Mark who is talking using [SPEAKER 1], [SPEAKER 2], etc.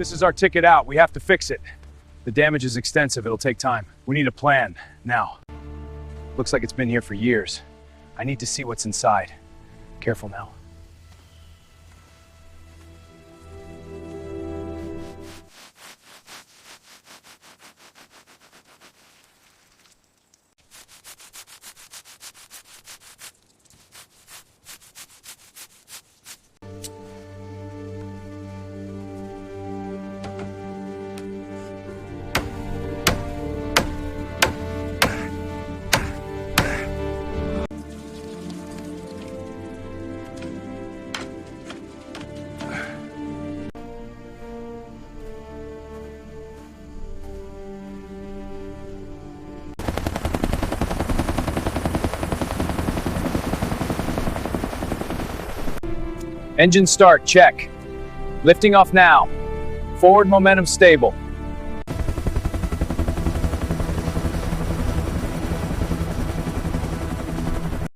[SPEAKER 1] This is our ticket out. We have to fix it. The damage is extensive. It'll take time. We need a plan, now. Looks like it's been here for years. I need to see what's inside. Careful now. Engine start, check. Lifting off now. Forward momentum stable.